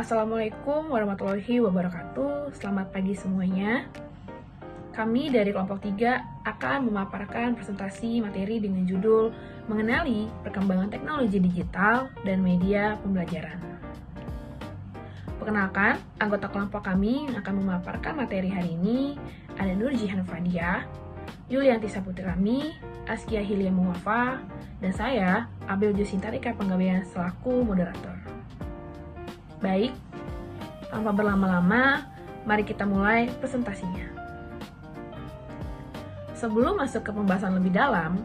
Assalamualaikum warahmatullahi wabarakatuh. Selamat pagi semuanya. Kami dari kelompok 3 akan memaparkan presentasi materi dengan judul Mengenali Perkembangan Teknologi Digital dan Media Pembelajaran. Perkenalkan, anggota kelompok kami yang akan memaparkan materi hari ini ada Nur Jihan Fadia, Yulianti Saputrami, Askia Hilya Muwafa, dan saya, Abel Josintarika Penggawean selaku moderator. Baik, tanpa berlama-lama, mari kita mulai presentasinya. Sebelum masuk ke pembahasan lebih dalam,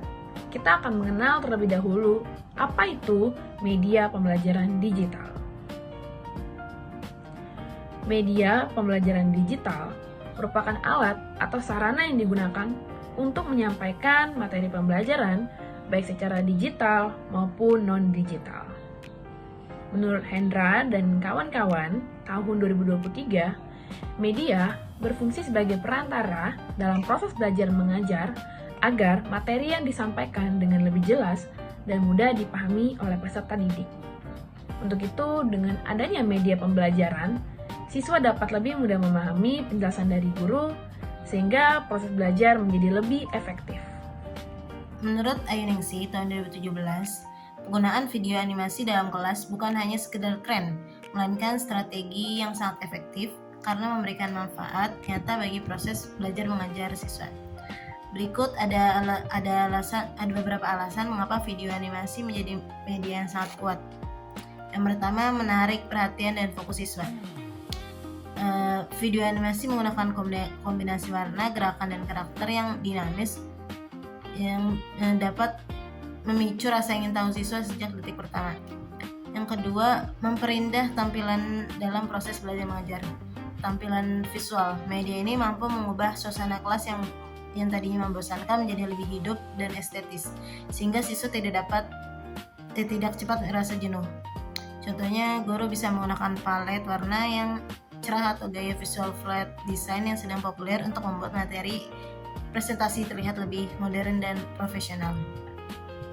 kita akan mengenal terlebih dahulu apa itu media pembelajaran digital. Media pembelajaran digital merupakan alat atau sarana yang digunakan untuk menyampaikan materi pembelajaran baik secara digital maupun non-digital. Menurut Hendra dan kawan-kawan, tahun 2023, media berfungsi sebagai perantara dalam proses belajar mengajar agar materi yang disampaikan dengan lebih jelas dan mudah dipahami oleh peserta didik. Untuk itu, dengan adanya media pembelajaran, siswa dapat lebih mudah memahami penjelasan dari guru, sehingga proses belajar menjadi lebih efektif. Menurut Ayuningsi tahun 2017, penggunaan video animasi dalam kelas bukan hanya sekedar keren, melainkan strategi yang sangat efektif karena memberikan manfaat nyata bagi proses belajar mengajar siswa. Berikut ada beberapa alasan mengapa video animasi menjadi media yang sangat kuat. Yang pertama, menarik perhatian dan fokus siswa. Video animasi menggunakan kombinasi warna, gerakan, dan karakter yang dinamis yang dapat memicu rasa ingin tahu siswa sejak detik pertama. Yang kedua, memperindah tampilan dalam proses belajar mengajar. Tampilan visual media ini mampu mengubah suasana kelas yang tadinya membosankan menjadi lebih hidup dan estetis, sehingga siswa tidak cepat merasa jenuh. Contohnya, guru bisa menggunakan palet warna yang cerah atau gaya visual flat design yang sedang populer untuk membuat materi presentasi terlihat lebih modern dan profesional.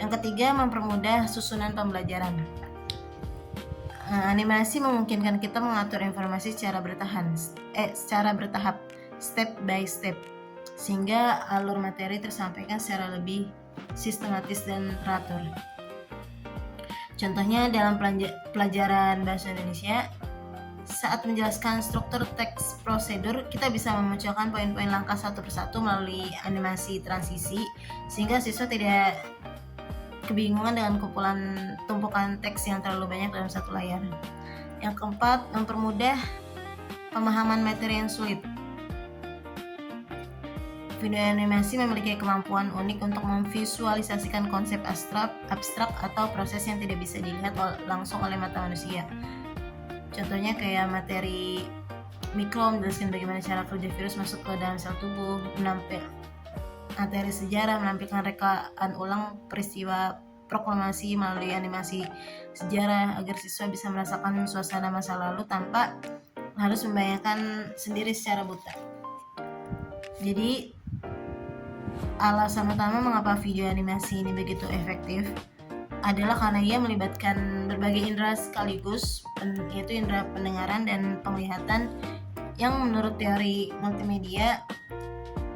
Yang ketiga, mempermudah susunan pembelajaran. Animasi memungkinkan kita mengatur informasi secara bertahap, step by step, sehingga alur materi tersampaikan secara lebih sistematis dan teratur. Contohnya dalam pelajaran bahasa Indonesia, saat menjelaskan struktur teks prosedur, kita bisa memunculkan poin-poin langkah satu persatu melalui animasi transisi, sehingga siswa tidak kebingungan dengan tumpukan teks yang terlalu banyak dalam satu layar. Yang keempat, mempermudah pemahaman materi yang sulit. Video animasi memiliki kemampuan unik untuk memvisualisasikan konsep abstrak atau proses yang tidak bisa dilihat langsung oleh mata manusia. Contohnya kayak materi mikro menjelaskan bagaimana cara kerja virus masuk ke dalam sel tubuh, materi sejarah menampilkan rekaan ulang peristiwa proklamasi melalui animasi sejarah agar siswa bisa merasakan suasana masa lalu tanpa harus membayangkan sendiri secara buta. Jadi, alasan utama mengapa video animasi ini begitu efektif adalah karena ia melibatkan berbagai indera sekaligus, yaitu indera pendengaran dan penglihatan, yang menurut teori multimedia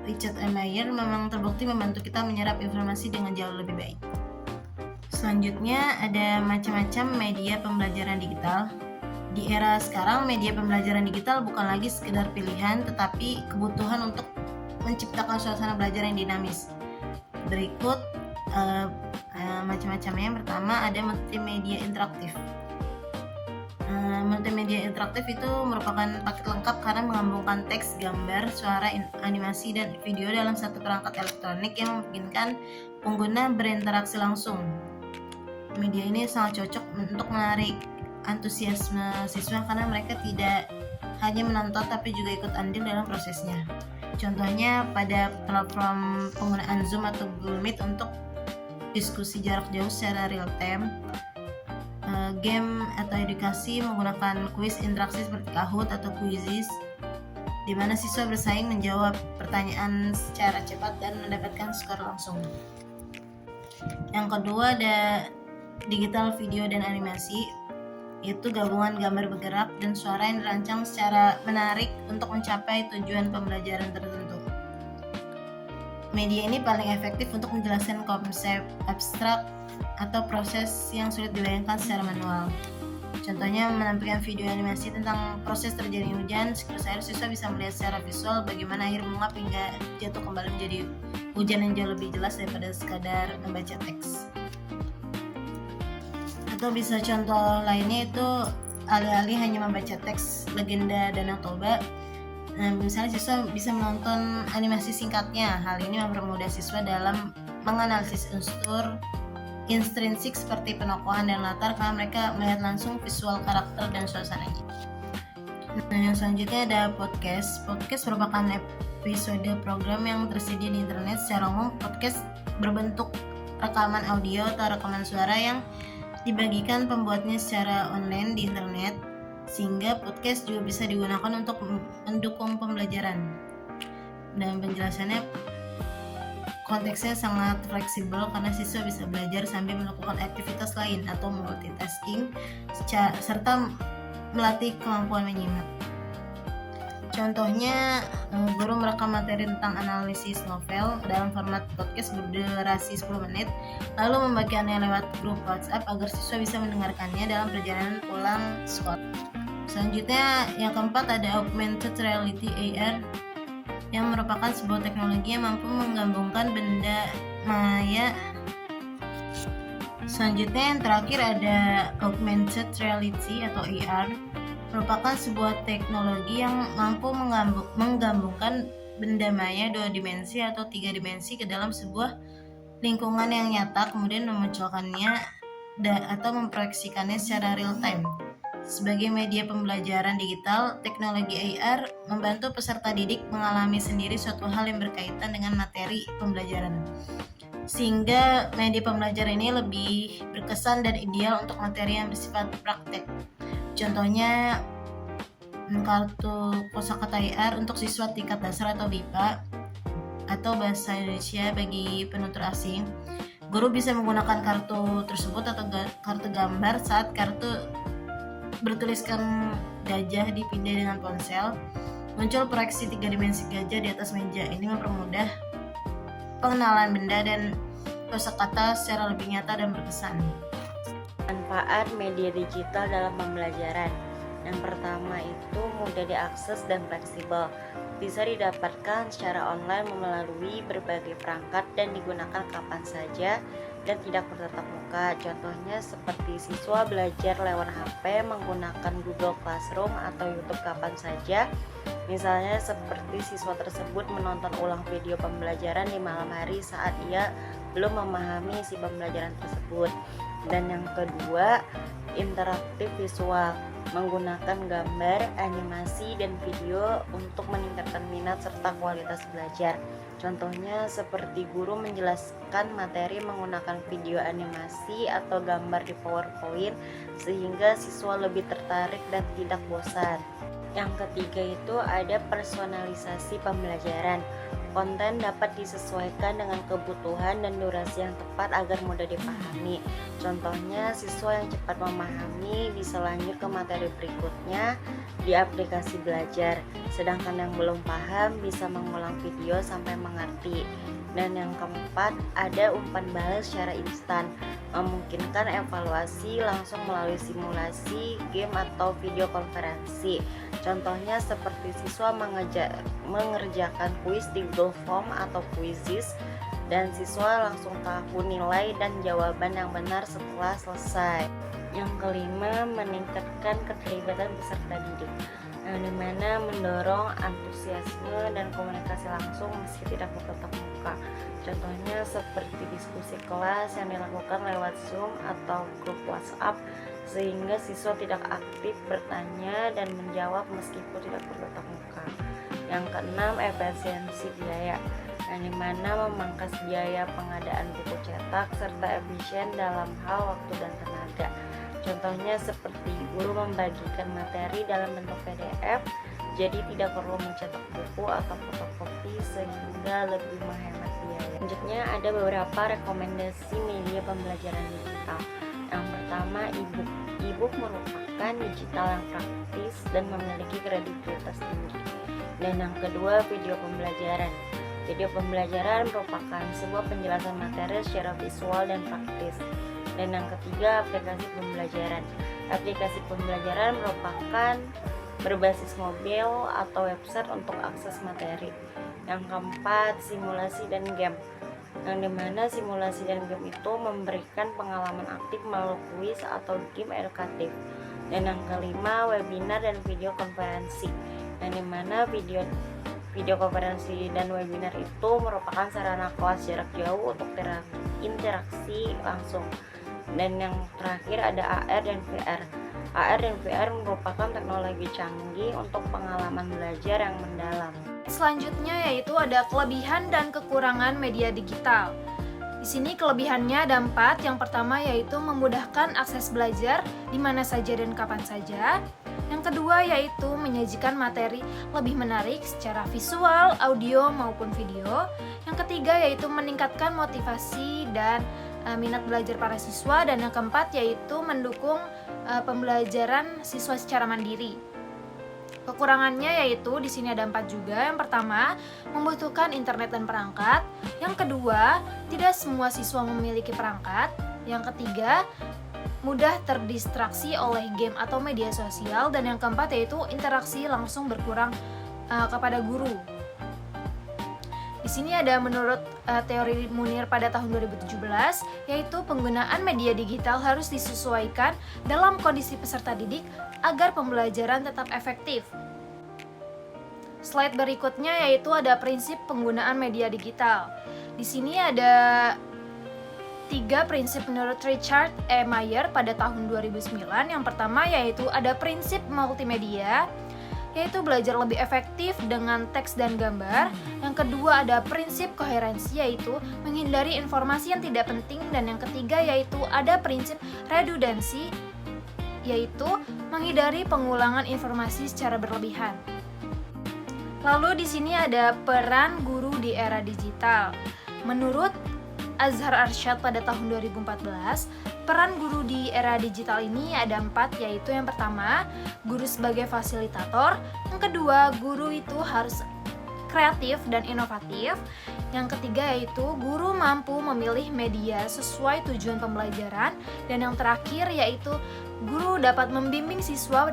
Richard M. Mayer memang terbukti membantu kita menyerap informasi dengan jauh lebih baik. Selanjutnya ada macam-macam media pembelajaran digital. Di era sekarang, media pembelajaran digital bukan lagi sekedar pilihan, tetapi kebutuhan untuk menciptakan suasana belajar yang dinamis. Berikut macam-macamnya. Yang pertama ada multimedia interaktif. Multimedia interaktif itu merupakan paket lengkap karena menggabungkan teks, gambar, suara, animasi, dan video dalam satu perangkat elektronik yang memungkinkan pengguna berinteraksi langsung. Media ini sangat cocok untuk menarik antusiasme siswa karena mereka tidak hanya menonton tapi juga ikut andil dalam prosesnya. Contohnya pada platform penggunaan Zoom atau Google Meet untuk diskusi jarak jauh secara real time. Game atau edukasi menggunakan kuis interaksi seperti Kahoot atau Quizizz, di mana siswa bersaing menjawab pertanyaan secara cepat dan mendapatkan skor langsung. Yang kedua ada digital video dan animasi. yaitu gabungan gambar bergerak dan suara yang dirancang secara menarik untuk mencapai tujuan pembelajaran tertentu. Media ini paling efektif untuk menjelaskan konsep abstrak atau proses yang sulit dibayangkan secara manual. Contohnya menampilkan video animasi tentang proses terjadinya hujan siklus air. Siswa bisa melihat secara visual bagaimana air menguap hingga jatuh kembali menjadi hujan yang jauh lebih jelas daripada sekadar membaca teks. Atau bisa contoh lainnya itu alih-alih hanya membaca teks legenda Danau Toba, misalnya siswa bisa menonton animasi singkatnya. Hal ini mempermudah siswa dalam menganalisis unsur intrinsik seperti penokohan dan latar karena mereka melihat langsung visual karakter dan suasananya. Nah, yang selanjutnya ada podcast. Podcast merupakan episode program yang tersedia di internet. Secara umum, podcast berbentuk rekaman audio atau rekaman suara yang dibagikan pembuatnya secara online di internet, sehingga podcast juga bisa digunakan untuk mendukung pembelajaran. Dan penjelasannya, konteksnya sangat fleksibel karena siswa bisa belajar sambil melakukan aktivitas lain atau multitasking serta melatih kemampuan menyimak. Contohnya, guru merekam materi tentang analisis novel dalam format podcast berdurasi 10 menit, lalu membagikannya lewat grup WhatsApp agar siswa bisa mendengarkannya dalam perjalanan pulang sekolah. Selanjutnya, yang keempat ada augmented reality AR, yang merupakan sebuah teknologi yang mampu menggabungkan benda maya. Selanjutnya yang terakhir ada augmented reality atau AR, merupakan sebuah teknologi yang mampu menggabungkan benda maya 2 dimensi atau 3 dimensi ke dalam sebuah lingkungan yang nyata, kemudian memunculkannya atau memproyeksikannya secara real time. Sebagai media pembelajaran digital, teknologi AR membantu peserta didik mengalami sendiri suatu hal yang berkaitan dengan materi pembelajaran, sehingga media pembelajaran ini lebih berkesan dan ideal untuk materi yang bersifat praktek. Contohnya, kartu kosakata AR untuk siswa tingkat dasar atau BIPA atau bahasa Indonesia bagi penutur asing. Guru bisa menggunakan kartu tersebut atau kartu gambar saat kartu bertuliskan gajah dipindah dengan ponsel. Muncul proyeksi 3 dimensi gajah di atas meja. Ini mempermudah pengenalan benda dan kosakata secara lebih nyata dan berkesan. Manfaat media digital dalam pembelajaran. Yang pertama itu mudah diakses dan fleksibel. Bisa didapatkan secara online melalui berbagai perangkat dan digunakan kapan saja dan tidak bertatap muka. Contohnya seperti siswa belajar lewat HP menggunakan Google Classroom atau YouTube kapan saja. Misalnya seperti siswa tersebut menonton ulang video pembelajaran di malam hari saat ia belum memahami isi pembelajaran tersebut. Dan yang kedua, interaktif visual, menggunakan gambar, animasi, dan video untuk meningkatkan minat serta kualitas belajar. Contohnya seperti guru menjelaskan materi menggunakan video animasi atau gambar di PowerPoint sehingga siswa lebih tertarik dan tidak bosan. Yang ketiga itu ada personalisasi pembelajaran. Konten dapat disesuaikan dengan kebutuhan dan durasi yang tepat agar mudah dipahami. Contohnya, siswa yang cepat memahami bisa lanjut ke materi berikutnya di aplikasi belajar, sedangkan yang belum paham bisa mengulang video sampai mengerti. Dan yang keempat, ada umpan balik secara instan, memungkinkan evaluasi langsung melalui simulasi, game atau video konferensi. Contohnya seperti siswa mengerjakan kuis di Google Form atau Quizzes, dan siswa langsung tahu nilai dan jawaban yang benar setelah selesai. Yang kelima, meningkatkan keterlibatan peserta didik, yang dimana mendorong antusiasme dan komunikasi langsung meski tidak bertatap muka. Contohnya seperti diskusi kelas yang dilakukan lewat Zoom atau grup WhatsApp, sehingga siswa tidak aktif bertanya dan menjawab meskipun tidak bertatap muka. Yang keenam, efisiensi biaya, yang dimana memangkas biaya pengadaan buku cetak serta efisien dalam hal waktu dan tenaga. Contohnya seperti guru membagikan materi dalam bentuk PDF, jadi tidak perlu mencetak buku atau fotokopi sehingga lebih menghemat biaya. Selanjutnya ada beberapa rekomendasi media pembelajaran digital. Yang pertama, e-book. E-book merupakan menggunakan digital yang praktis dan memiliki kredibilitas tinggi. Dan yang kedua, video pembelajaran. Video pembelajaran merupakan sebuah penjelasan materi secara visual dan praktis. Dan yang ketiga, aplikasi pembelajaran. Aplikasi pembelajaran merupakan berbasis mobil atau website untuk akses materi. Yang keempat, simulasi dan game, yang dimana simulasi dan game itu memberikan pengalaman aktif melalui kuis atau game edukatif. Dan yang kelima, webinar dan video konferensi, yang dimana video konferensi dan webinar itu merupakan sarana kelas jarak jauh untuk interaksi langsung. Dan yang terakhir ada AR dan VR. AR dan VR merupakan teknologi canggih untuk pengalaman belajar yang mendalam. Selanjutnya yaitu ada kelebihan dan kekurangan media digital. Di sini kelebihannya ada 4. Yang pertama yaitu memudahkan akses belajar di mana saja dan kapan saja. Yang kedua yaitu menyajikan materi lebih menarik secara visual, audio maupun video. Yang ketiga yaitu meningkatkan motivasi dan minat belajar para siswa. Dan yang keempat yaitu mendukung pembelajaran siswa secara mandiri. Kekurangannya yaitu di sini ada 4 juga. Yang pertama, membutuhkan internet dan perangkat. Yang kedua, tidak semua siswa memiliki perangkat. Yang ketiga, mudah terdistraksi oleh game atau media sosial. Dan yang keempat yaitu interaksi langsung berkurang kepada guru. Di sini ada menurut teori Munir pada tahun 2017, yaitu penggunaan media digital harus disesuaikan dalam kondisi peserta didik agar pembelajaran tetap efektif. Slide berikutnya yaitu ada prinsip penggunaan media digital. Di sini ada 3 prinsip menurut Richard E. Mayer pada tahun 2009. Yang pertama yaitu ada prinsip multimedia, yaitu belajar lebih efektif dengan teks dan gambar. Yang kedua ada prinsip koherensi, yaitu menghindari informasi yang tidak penting. Dan yang ketiga yaitu ada prinsip redundansi, yaitu menghindari pengulangan informasi secara berlebihan. Lalu di sini ada peran guru di era digital. Menurut Azhar Arsyad pada tahun 2014, peran guru di era digital ini ada 4, yaitu yang pertama, guru sebagai fasilitator. Yang kedua, guru itu harus kreatif dan inovatif. Yang ketiga yaitu guru mampu memilih media sesuai tujuan pembelajaran. Dan yang terakhir yaitu guru dapat membimbing siswa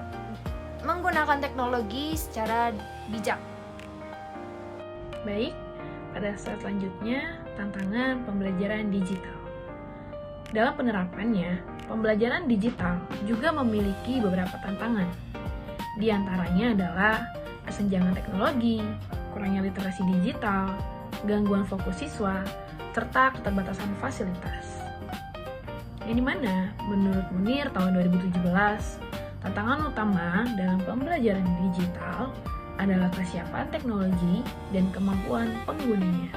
menggunakan teknologi secara bijak. Baik, pada slide selanjutnya, tantangan pembelajaran digital. Dalam penerapannya, pembelajaran digital juga memiliki beberapa tantangan. Di antaranya adalah kesenjangan teknologi, kurangnya literasi digital, gangguan fokus siswa, serta keterbatasan fasilitas. Yang dimana, menurut Munir tahun 2017, tantangan utama dalam pembelajaran digital adalah kesiapan teknologi dan kemampuan penggunanya.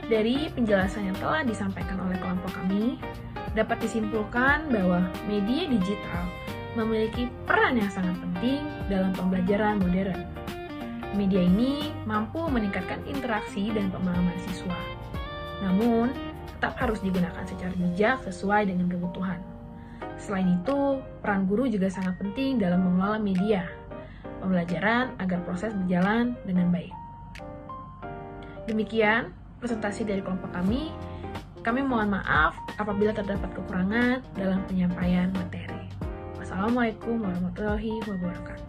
Dari penjelasan yang telah disampaikan oleh kelompok kami, dapat disimpulkan bahwa media digital memiliki peran yang sangat penting dalam pembelajaran modern. Media ini mampu meningkatkan interaksi dan pemahaman siswa. Namun, tetap harus digunakan secara bijak sesuai dengan kebutuhan. Selain itu, peran guru juga sangat penting dalam mengelola media pembelajaran agar proses berjalan dengan baik. Demikian presentasi dari kelompok kami. Kami mohon maaf apabila terdapat kekurangan dalam penyampaian materi. Wassalamualaikum warahmatullahi wabarakatuh.